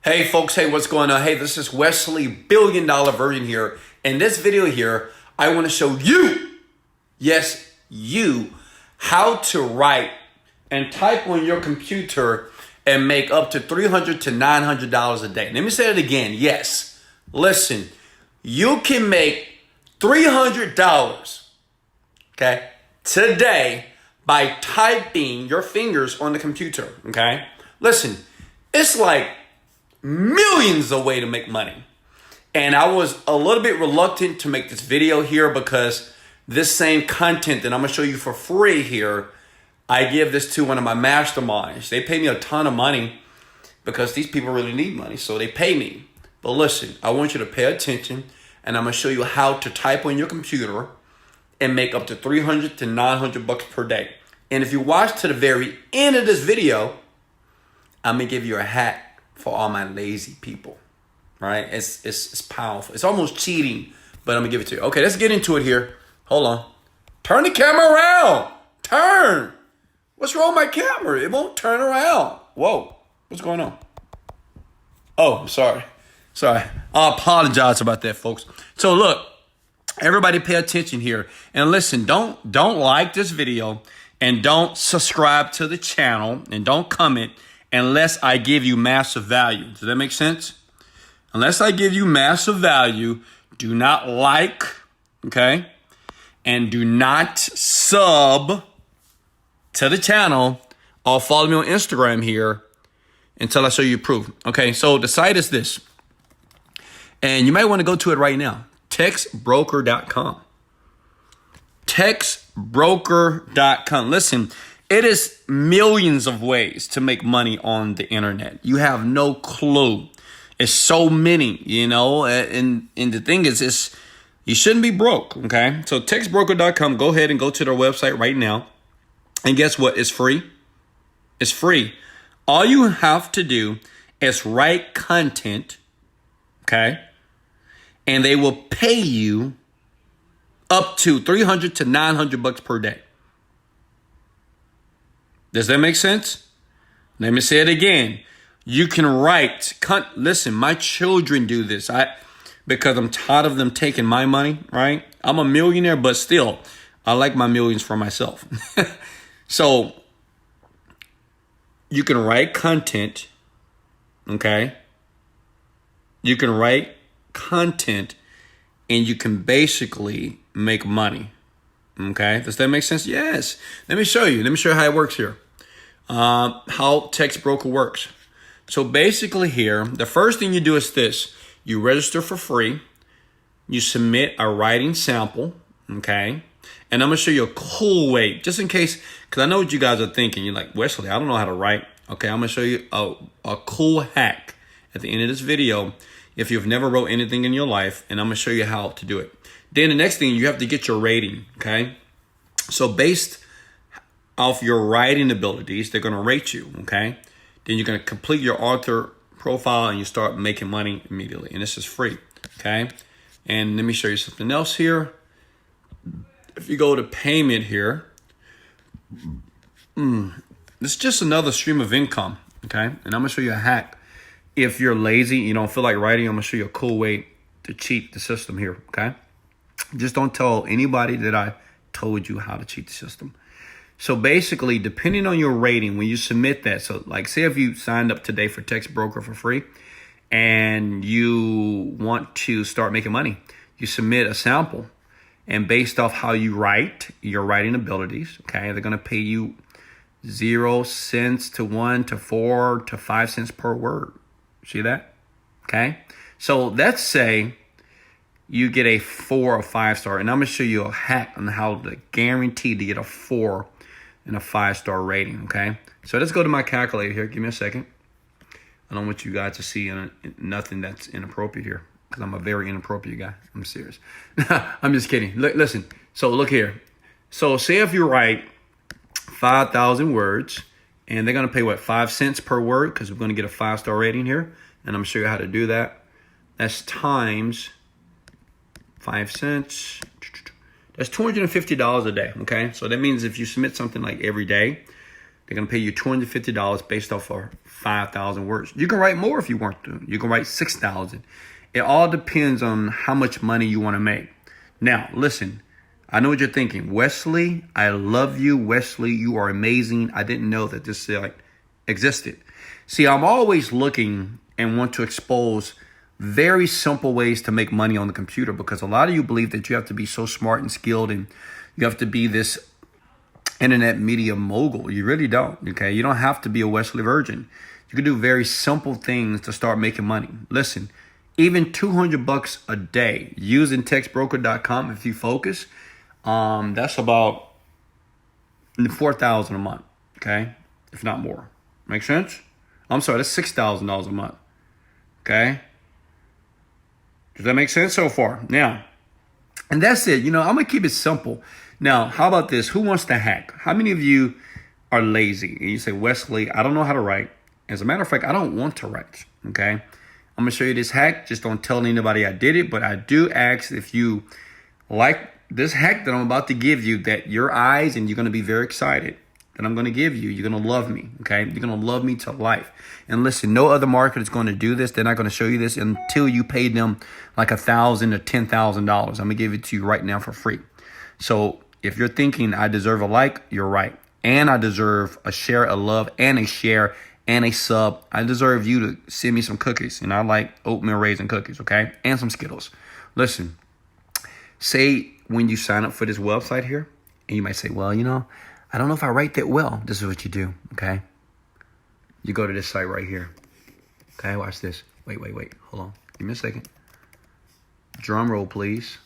Hey folks, hey, what's going on? Hey, this is Wesley $1 billion Virgin here. In this video here, I want to show you, yes, you, how to write and type on your computer and make up to $300 to $900 a day. Let me say it again. Yes, listen, you can make $300, okay, today by typing your fingers on the computer, okay? Listen, it's like millions of ways to make money. And I was a little bit reluctant to make this video here because this same content that I'm gonna show you for free here, I give this to one of my masterminds. They pay me a ton of money because these people really need money, so they pay me. But listen, I want you to pay attention and I'm gonna show you how to type on your computer and make up to $300 to $900 per day. And if you watch to the very end of this video, I'm gonna give you a hack for all my lazy people, right? It's powerful. It's almost cheating, but I'm gonna give it to you. Okay, let's get into it here. Hold on. Turn the camera around. Turn. What's wrong with my camera? It won't turn around. Whoa, what's going on? Oh, I'm sorry. I apologize about that, folks. So look, everybody pay attention here. And listen, don't like this video and don't subscribe to the channel and don't comment unless I give you massive value. Does that make sense? Unless I give you massive value, do not like, okay? And do not sub to the channel or follow me on Instagram here until I show you proof. Okay, so the site is this. And you might want to go to it right now. Textbroker.com. Textbroker.com. Listen, it is millions of ways to make money on the internet. You have no clue. It's so many, you know, and the thing is, you shouldn't be broke, okay? So textbroker.com, go ahead and go to their website right now. And guess what? It's free. It's free. All you have to do is write content, okay? And they will pay you up to $300 to $900 per day. Does that make sense? Let me say it again. You can write. Listen, my children do this. Because I'm tired of them taking my money, right? I'm a millionaire, but still, I like my millions for myself. So you can write content, okay? You can write content and you can basically make money. Okay, does that make sense? Yes. Let me show you. Let me show you how it works here. How Text Broker works. So basically here, the first thing you do is this. You register for free. You submit a writing sample. Okay. And I'm going to show you a cool way, just in case, because I know what you guys are thinking. You're like, Wesley, I don't know how to write. Okay, I'm going to show you a cool hack at the end of this video if you've never wrote anything in your life, and I'm going to show you how to do it. Then the next thing, you have to get your rating, okay? So based off your writing abilities, they're going to rate you, okay? Then you're going to complete your author profile and you start making money immediately. And this is free, okay? And let me show you something else here. If you go to payment here, this is just another stream of income, okay? And I'm going to show you a hack. If you're lazy, you don't feel like writing, I'm going to show you a cool way to cheat the system here, okay? Just don't tell anybody that I told you how to cheat the system. So basically, depending on your rating, when you submit that, so like say if you signed up today for Text Broker for free and you want to start making money, you submit a sample. And based off how you write, your writing abilities, okay, they're going to pay you 0 cents to 1 to 4 to 5 cents per word. See that? Okay. So let's say you get a 4 or 5 star, and I'm going to show you a hack on how to guarantee to get a 4 and a 5-star rating, okay? So let's go to my calculator here. Give me a second. I don't want you guys to see nothing that's inappropriate here because I'm a very inappropriate guy. I'm serious. I'm just kidding. Listen. So look here. So say if you write 5,000 words, and they're going to pay, what, 5 cents per word because we're going to get a 5-star rating here, and I'm going to show you how to do that. That's times 5 cents. That's $250 a day, okay? So that means if you submit something like every day, They're going to pay you $250 based off of 5,000 words. You can write more if you want to. You can write 6,000. It all depends on how much money you want to make. Now, listen, I know what you're thinking. Wesley, I love you. Wesley, you are amazing. I didn't know that this existed. See, I'm always looking and want to expose very simple ways to make money on the computer, because a lot of you believe that you have to be so smart and skilled and you have to be this internet media mogul. You really don't. Okay. You don't have to be a Wesley Virgin. You can do very simple things to start making money. Listen, even $200 a day using textbroker.com, if you focus, that's about $4,000 a month. Okay. If not more. Make sense? I'm sorry. That's $6,000 a month. Okay. Does that make sense so far? Now, and that's it. I'm going to keep it simple. Now, how about this? Who wants to hack? How many of you are lazy? And you say, Wesley, I don't know how to write. As a matter of fact, I don't want to write. Okay. I'm going to show you this hack. Just don't tell anybody I did it. But I do ask if you like this hack that I'm about to give you, that your eyes, and you're going to be very excited that I'm going to give you. You're going to love me. Okay. You're going to love me to life. And listen, no other marketer is going to do this. They're not going to show you this until you pay them like $1,000 or $10,000. I'm going to give it to you right now for free. So if you're thinking I deserve a like, you're right. And I deserve a share, a love, and a share, and a sub. I deserve you to send me some cookies. And I like oatmeal raisin cookies, okay? And some Skittles. Listen, say when you sign up for this website here, and you might say, well, I don't know if I write that well. This is what you do, okay? You go to this site right here. Okay, watch this. Wait. Hold on. Give me a second. Drum roll, please.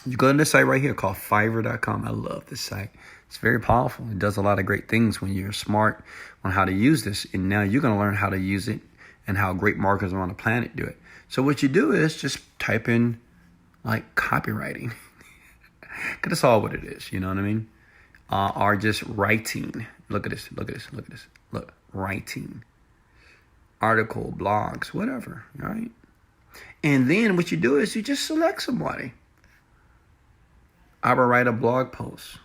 You go to this site right here called Fiverr.com. I love this site. It's very powerful. It does a lot of great things when you're smart on how to use this. And now you're going to learn how to use it and how great marketers on the planet do it. So what you do is just type in like copywriting. Because that's all what it is. You know what I mean? Or just writing. Look at this. Look, writing. Article, blogs, whatever. All right. And then what you do is you just select somebody. I will write a blog post.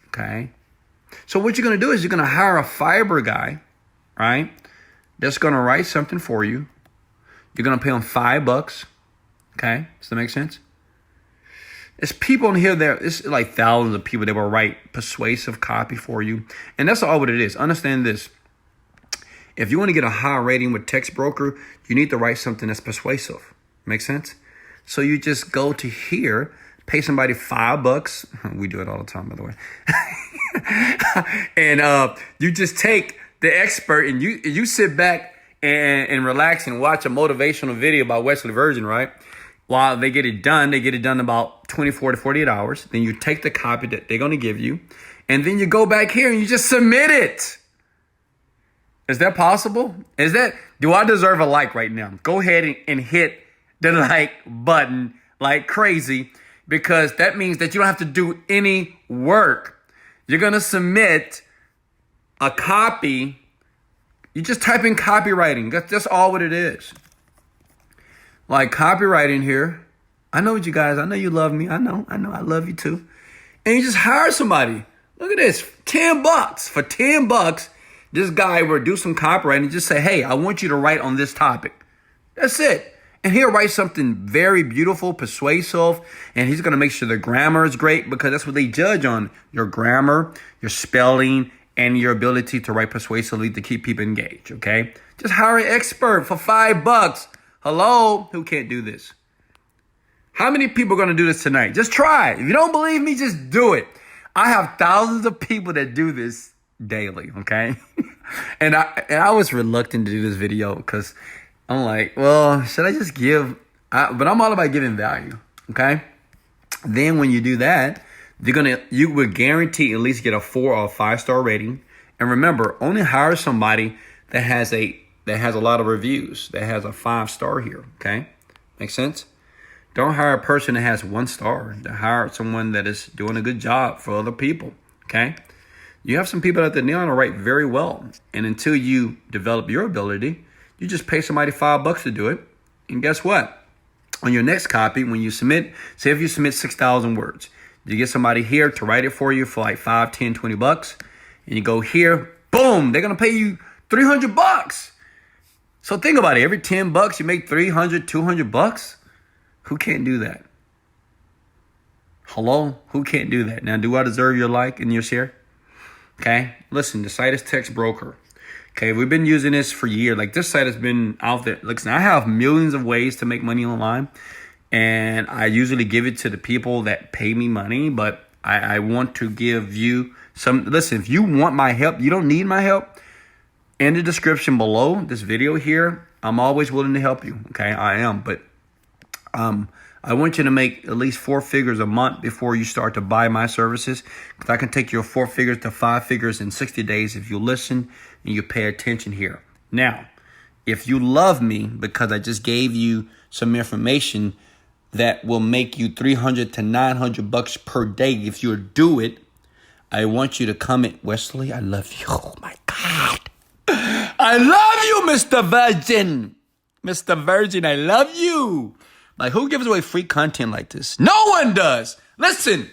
Okay. So what you're going to do is you're going to hire a Fiverr guy, right? That's going to write something for you. You're going to pay him $5. Okay. Does that make sense? There's people in here that it's like thousands of people that will write persuasive copy for you. And that's all what it is. Understand this. If you want to get a high rating with Text Broker, you need to write something that's persuasive. Make sense? So you just go to here, pay somebody $5. We do it all the time, by the way. And you just take the expert and you sit back and relax and watch a motivational video by Wesley Virgin, right? While they get it done in about 24 to 48 hours. Then you take the copy that they're going to give you, and then you go back here and you just submit it. Is that possible? Do I deserve a like right now? Go ahead and hit the like button like crazy, because that means that you don't have to do any work. You're going to submit a copy. You just type in copywriting. That's all what it is. Like copywriting here. I know what you guys, I know you love me. I know, I love you too. And you just hire somebody. Look at this, $10. For $10, this guy will do some copywriting and just say, hey, I want you to write on this topic. That's it. And he'll write something very beautiful, persuasive, and he's going to make sure the grammar is great, because that's what they judge on: your grammar, your spelling, and your ability to write persuasively to keep people engaged, okay? Just hire an expert for $5. Hello? Who can't do this? How many people are going to do this tonight? Just try it. If you don't believe me, just do it. I have thousands of people that do this daily, okay? and I was reluctant to do this video because I'm like, well, should I just give? But I'm all about giving value, okay? Then when you do that, you will guarantee at least get a 4 or 5-star rating. And remember, only hire somebody that has a lot of reviews, that has a 5-star here, okay? Makes sense? Don't hire a person that has 1 star. Hire someone that is doing a good job for other people, okay? You have some people out there know how to write very well. And until you develop your ability, you just pay somebody $5 to do it. And guess what? On your next copy, when you submit, if you submit 6,000 words, you get somebody here to write it for you for like $5, $10, $20. and you go here, boom, they're going to pay you $300. So think about it. Every $10 you make $300, $200. Who can't do that? Hello? Who can't do that? Now, do I deserve your like and your share? Okay. Listen, the site is Text Broker. Okay. We've been using this for years. Like, this site has been out there. Listen, I have millions of ways to make money online, and I usually give it to the people that pay me money, but I want to give you some. Listen, if you want my help, you don't need my help. In the description below this video here, I'm always willing to help you. Okay. I am. But I want you to make at least 4 figures a month before you start to buy my services. Because I can take your 4 figures to 5 figures in 60 days if you listen and you pay attention here. Now, if you love me because I just gave you some information that will make you $300 to $900 per day if you do it, I want you to comment, Wesley, I love you. Oh my God. I love you, Mr. Virgin. Mr. Virgin, I love you. Like, who gives away free content like this? No one does. Listen,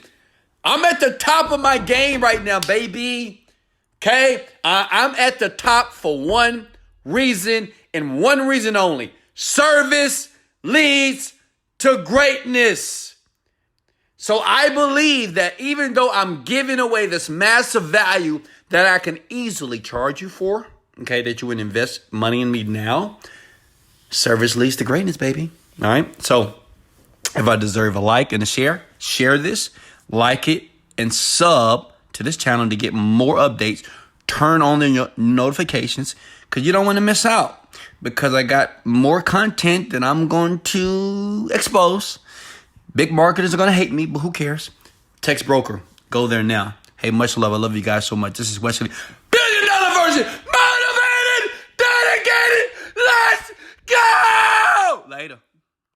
I'm at the top of my game right now, baby. Okay? I'm at the top for one reason and one reason only. Service leads to greatness. So I believe that even though I'm giving away this massive value that I can easily charge you for, okay, that you would invest money in me now, service leads to greatness, baby. All right. So if I deserve a like and a share this, like it, and sub to this channel to get more updates. Turn on the notifications because you don't want to miss out, because I got more content that I'm going to expose. Big marketers are going to hate me, but who cares? Text Broker. Go there now. Hey, much love. I love you guys so much. This is Wesley, $1 billion Virgin, motivated, dedicated. Let's go. Later.